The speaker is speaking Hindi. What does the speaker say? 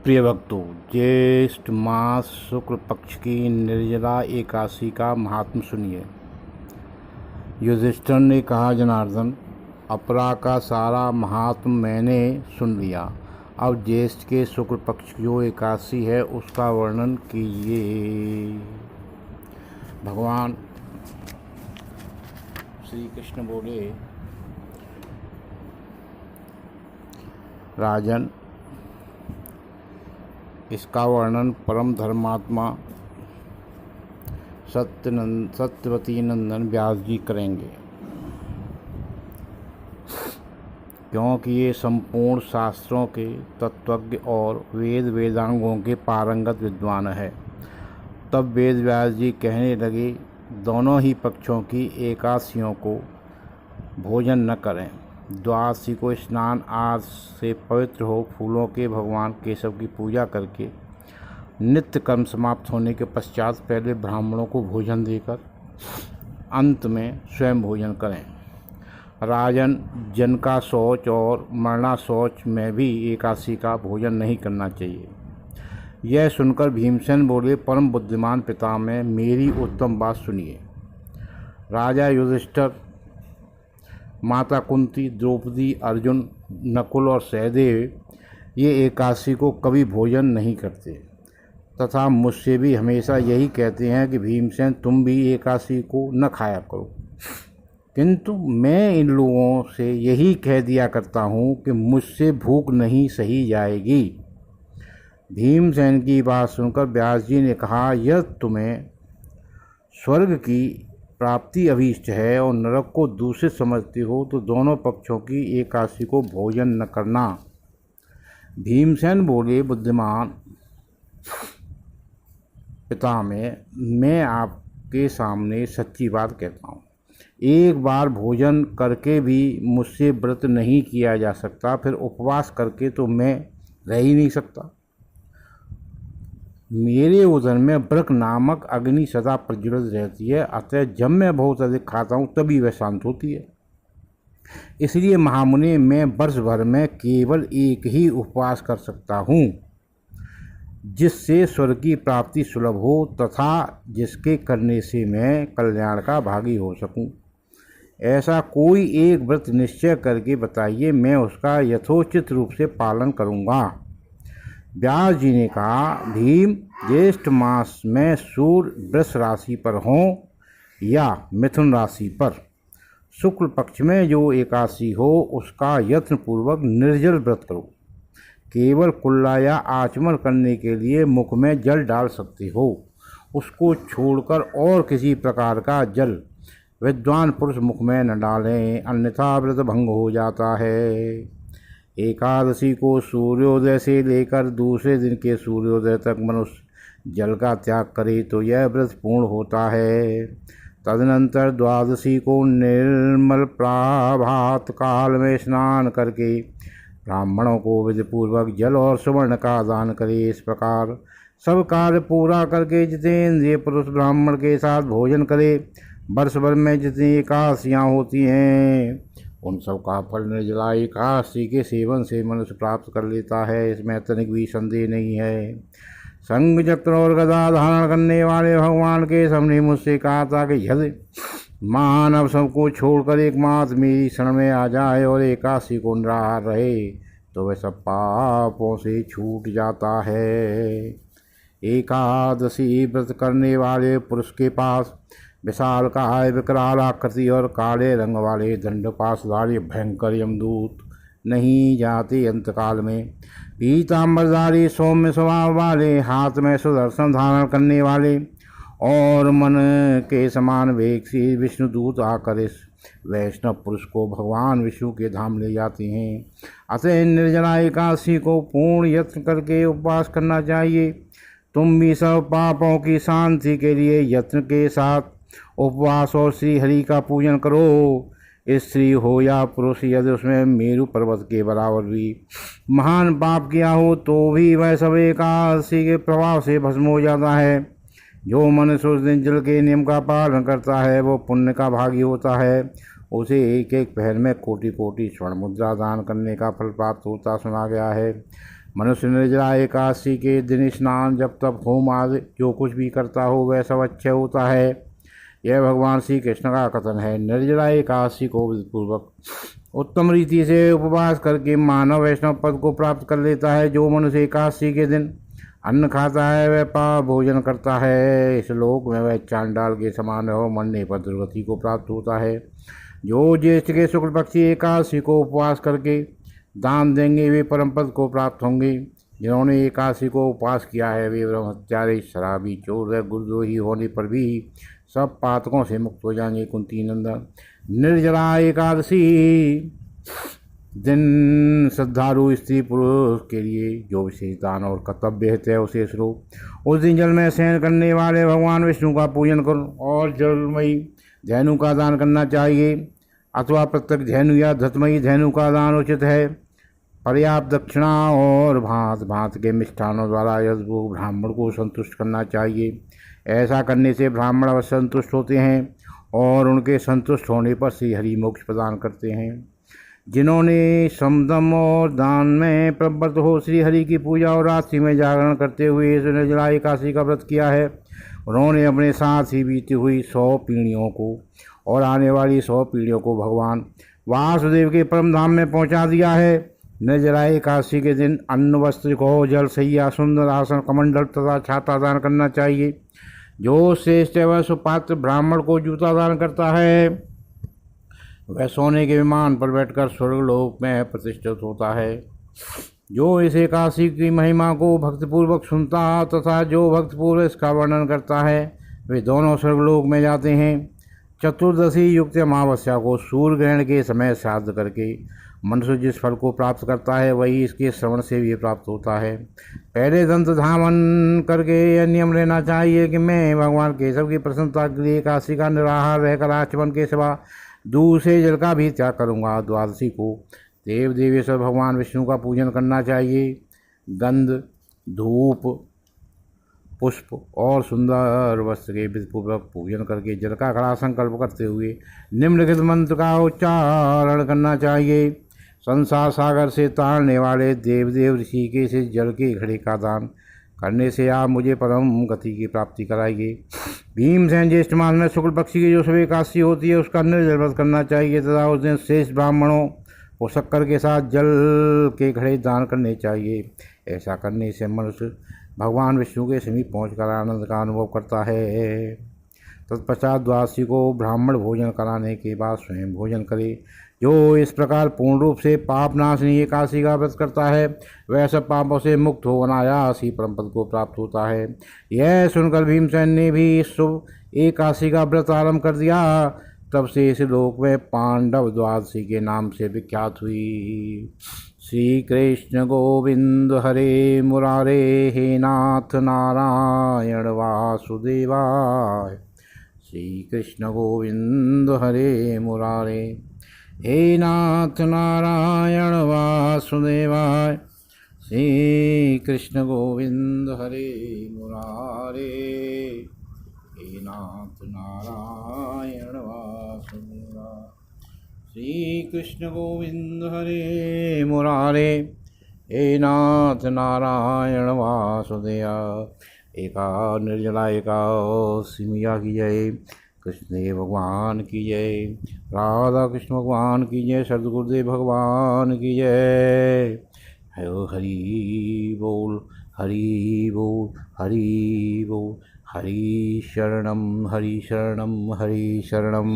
प्रिय भक्तों, ज्येष्ठ मास शुक्ल पक्ष की निर्जला एकादशी का महात्म्य सुनिए। युधिष्ठिर ने कहा, जनार्दन, अपरा का सारा महात्म्य मैंने सुन लिया। अब ज्येष्ठ के शुक्ल पक्ष की जो एकादशी है उसका वर्णन कीजिए। भगवान श्री कृष्ण बोले, राजन, इसका वर्णन परम धर्मात्मा सत्यवती नंदन व्यास जी करेंगे, क्योंकि ये संपूर्ण शास्त्रों के तत्वज्ञ और वेदांगों के पारंगत विद्वान है। तब वेद व्यास जी कहने लगे, दोनों ही पक्षों की एकादशियों को भोजन न करें। द्वादशी को स्नान आदि से पवित्र हो फूलों के भगवान केशव की पूजा करके नित्य कर्म समाप्त होने के पश्चात पहले ब्राह्मणों को भोजन देकर अंत में स्वयं भोजन करें। राजन, जन का शौच और मरना शौच में भी एकादशी का भोजन नहीं करना चाहिए। यह सुनकर भीमसेन बोले, परम बुद्धिमान पितामह, मेरी उत्तम बात सुनिए। राजा युधिष्ठिर, माता कुंती, द्रौपदी, अर्जुन, नकुल और सहदेव ये एकादशी को कभी भोजन नहीं करते तथा मुझसे भी हमेशा यही कहते हैं कि भीमसेन, तुम भी एकादशी को न खाया करो। किंतु मैं इन लोगों से यही कह दिया करता हूँ कि मुझसे भूख नहीं सही जाएगी। भीमसेन की बात सुनकर व्यास जी ने कहा, यह तुम्हें स्वर्ग की प्राप्ति अभीष्ट है और नरक को दूषित समझते हो तो दोनों पक्षों की एकादशी को भोजन न करना। भीमसेन बोले, बुद्धिमान पितामह, मैं आपके सामने सच्ची बात कहता हूँ। एक बार भोजन करके भी मुझसे व्रत नहीं किया जा सकता, फिर उपवास करके तो मैं रह ही नहीं सकता। मेरे उदर में व्रक नामक अग्नि सदा प्रज्वलित रहती है, अतः जब मैं बहुत अधिक खाता हूँ तभी वह शांत होती है। इसलिए महामुनि, मैं वर्ष भर में केवल एक ही उपवास कर सकता हूँ, जिससे स्वर्ग की प्राप्ति सुलभ हो तथा जिसके करने से मैं कल्याण का भागी हो सकूँ। ऐसा कोई एक व्रत निश्चय करके बताइए, मैं उसका यथोचित रूप से पालन करूँगा। व्यास जी ने कहा, भीम, ज्येष्ठ मास में सूर्य वृष राशि पर हों या मिथुन राशि पर, शुक्ल पक्ष में जो एकादशी हो उसका यत्नपूर्वक निर्जल व्रत करो। केवल कुल्ला या आचमन करने के लिए मुख में जल डाल सकते हो, उसको छोड़कर और किसी प्रकार का जल विद्वान पुरुष मुख में न डालें, अन्यथा व्रत भंग हो जाता है। एकादशी को सूर्योदय से लेकर दूसरे दिन के सूर्योदय तक मनुष्य जल का त्याग करे तो यह व्रत पूर्ण होता है। तदनंतर द्वादशी को निर्मल प्रभात काल में स्नान करके ब्राह्मणों को विधिपूर्वक जल और सुवर्ण का दान करे। इस प्रकार सब कार्य पूरा करके जितेंद्रिय पुरुष ब्राह्मण के साथ भोजन करे। वर्ष भर में जितनी एकादशियाँ होती हैं उन सब का फल निर्जला एकादशी के सेवन से मनुष्य प्राप्त कर लेता है, इसमें तनिक भी संदेह नहीं है। संग चक्र और गदा धारण करने वाले भगवान के सबने मुझसे कहा था कि यदि मानव सबको छोड़कर एकमात्र मेरी शरण में आ जाए और एकादशी को निराहार रहे तो वह सब पापों से छूट जाता है। एकादशी व्रत करने वाले पुरुष के पास विशाल काय, विकराल आकृति और काले रंग वाले दंडपाशधारी भयंकर यमदूत नहीं जाते। अंतकाल में पीताम्बरधारी सौम्य स्वभाव वाले, हाथ में सुदर्शन धारण करने वाले और मन के समान वेग से विष्णुदूत आकर इस वैष्णव पुरुष को भगवान विष्णु के धाम ले जाते हैं। अतः निर्जला एकादशी को पूर्ण यत्न करके उपवास करना चाहिए। तुम भी सब पापों की शांति के लिए यत्न के साथ उपवास और श्री हरि का पूजन करो। स्त्री हो या पुरुष, यदि उसमें मेरु पर्वत के बराबर भी महान पाप किया हो तो भी वह सब एकादशी के प्रभाव से भस्म हो जाता है। जो मनुष्य उस दिन जल के नियम का पालन करता है वो पुण्य का भागी होता है। उसे एक एक पहर में कोटि कोटि स्वर्ण मुद्रा दान करने का फल प्राप्त होता सुना गया है। मनुष्य निर्जला एकादशी के दिन स्नान जब तप होम आदि जो कुछ भी करता हो वह सब अच्छे होता है। यह भगवान श्री कृष्ण का कथन है। निर्जला एकादशी को विधिपूर्वक उत्तम रीति से उपवास करके मानव वैष्णव पद को प्राप्त कर लेता है। जो मनुष्य एकादशी के दिन अन्न खाता है वह पाप भोजन करता है, इस लोक में वह चांडाल के समान है और मरने पर दुर्गति को प्राप्त होता है। जो ज्येष्ठ के शुक्ल पक्षी एकादशी को उपवास करके दान देंगे वे परम पद को प्राप्त होंगे। जिन्होंने एकादशी को उपवास किया है वे ब्रह्मचारी, शराबी, चोर, गुरुद्रोही होने पर भी सब पातकों से मुक्त हो जाएंगे। कुंती नंदन, निर्जला एकादशी दिन श्रद्धालु स्त्री पुरुष के लिए जो विशेष दान और कर्तव्य है उसे स्वरूप उस दिन जल में स्नान करने वाले भगवान विष्णु का पूजन करो और जलमयी धेनु का दान करना चाहिए, अथवा प्रत्येक धेनु या धतमयी धेनु का दान उचित है। पर्याप्त दक्षिणा और भांत भांत के मिष्ठानों द्वारा यजभोग ब्राह्मण को संतुष्ट करना चाहिए। ऐसा करने से ब्राह्मण अवश्य संतुष्ट होते हैं और उनके संतुष्ट होने पर श्री हरि मोक्ष प्रदान करते हैं। जिन्होंने समदम और दान में प्रवृत्त हो श्री हरि की पूजा और रात्रि में जागरण करते हुए इस निर्जला एकादशी का व्रत किया है, उन्होंने अपने साथ ही बीती हुई 100 पीढ़ियों को और आने वाली 100 पीढ़ियों को भगवान वासुदेव के परम धाम में पहुंचा दिया है। निर्जला एकादशी के दिन अन्न, वस्त्र, गौ, जल, सैया, सुंदर आसन, कमंडल तथा छाता दान करना चाहिए। जो श्रेष्ठ एवं सुपात्र ब्राह्मण को जूता दान करता है वह सोने के विमान पर बैठकर स्वर्गलोक में प्रतिष्ठित होता है। जो इस एकादशी की महिमा को भक्तिपूर्वक सुनता तथा जो भक्तिपूर्वक इसका वर्णन करता है वे दोनों स्वर्गलोक में जाते हैं। चतुर्दशी युक्त अमावस्या को सूर्य ग्रहण के समय श्राद्ध करके मनुष्य जिस फल को प्राप्त करता है वही इसके श्रवण से भी प्राप्त होता है। पहले दंत धामन करके यह नियम लेना चाहिए कि मैं भगवान केशव की प्रसन्नता के लिए एकादशी का निराहार रहकर आचमन के सिवा दूसरे जल का भी त्याग करूँगा। द्वादशी को देव देवेश्वर भगवान विष्णु का पूजन करना चाहिए। गंध, धूप, पुष्प और सुंदर वस्त्र के विधिपूर्वक पूजन करके जल का खड़ा संकल्प करते हुए निम्नलिखित मंत्र का उच्चारण करना चाहिए। संसार सागर से तारने वाले देवदेव ऋषि के इस जल के घड़े का दान करने से आप मुझे परम गति की प्राप्ति कराइए। भीमसेन ज्येष्ठ मास में शुक्ल पक्षी की जो सब एकादशी होती है उसका निर्जल व्रत करना चाहिए तथा उस दिन शेष ब्राह्मणों को शक्कर के साथ जल के घड़े दान करने चाहिए। ऐसा करने से मनुष्य भगवान विष्णु के समीप पहुंचकर आनंद का अनुभव करता है। तत्पश्चात द्वादशी को ब्राह्मण भोजन कराने के बाद स्वयं भोजन करे। जो इस प्रकार पूर्ण रूप से पाप नाशनी एकादशी का व्रत करता है वह सब पापों से मुक्त हो अनायास ही परम पद को प्राप्त होता है। यह सुनकर भीमसेन ने भी इस शुभ एकादशी का व्रत आरंभ कर दिया। तब से इस लोक में पांडव द्वादशी के नाम से विख्यात हुई। श्री कृष्ण गोविंद हरे मुरारे, हे नाथ नारायण वासुदेवाय। श्री कृष्ण गोविंद हरे मुरारे, हे नाथ नारायण वासुदेवाय। श्री कृष्ण गोविंद हरे मुरारे, हे नाथ नारायण वासुदेवाय। श्री कृष्ण गोविंद हरे मुरारे, हे नाथ नारायण वासुदेवाय। एका निर्जला एकादशी मैया की जय। कृष्ण देव भगवान की जय। राधा कृष्ण भगवान की जय। सद्गुरुदेव भगवान की जय। हरि बोल, हरि बोल, हरि बोल। हरि शरणम, हरि शरणम, हरि शरणम।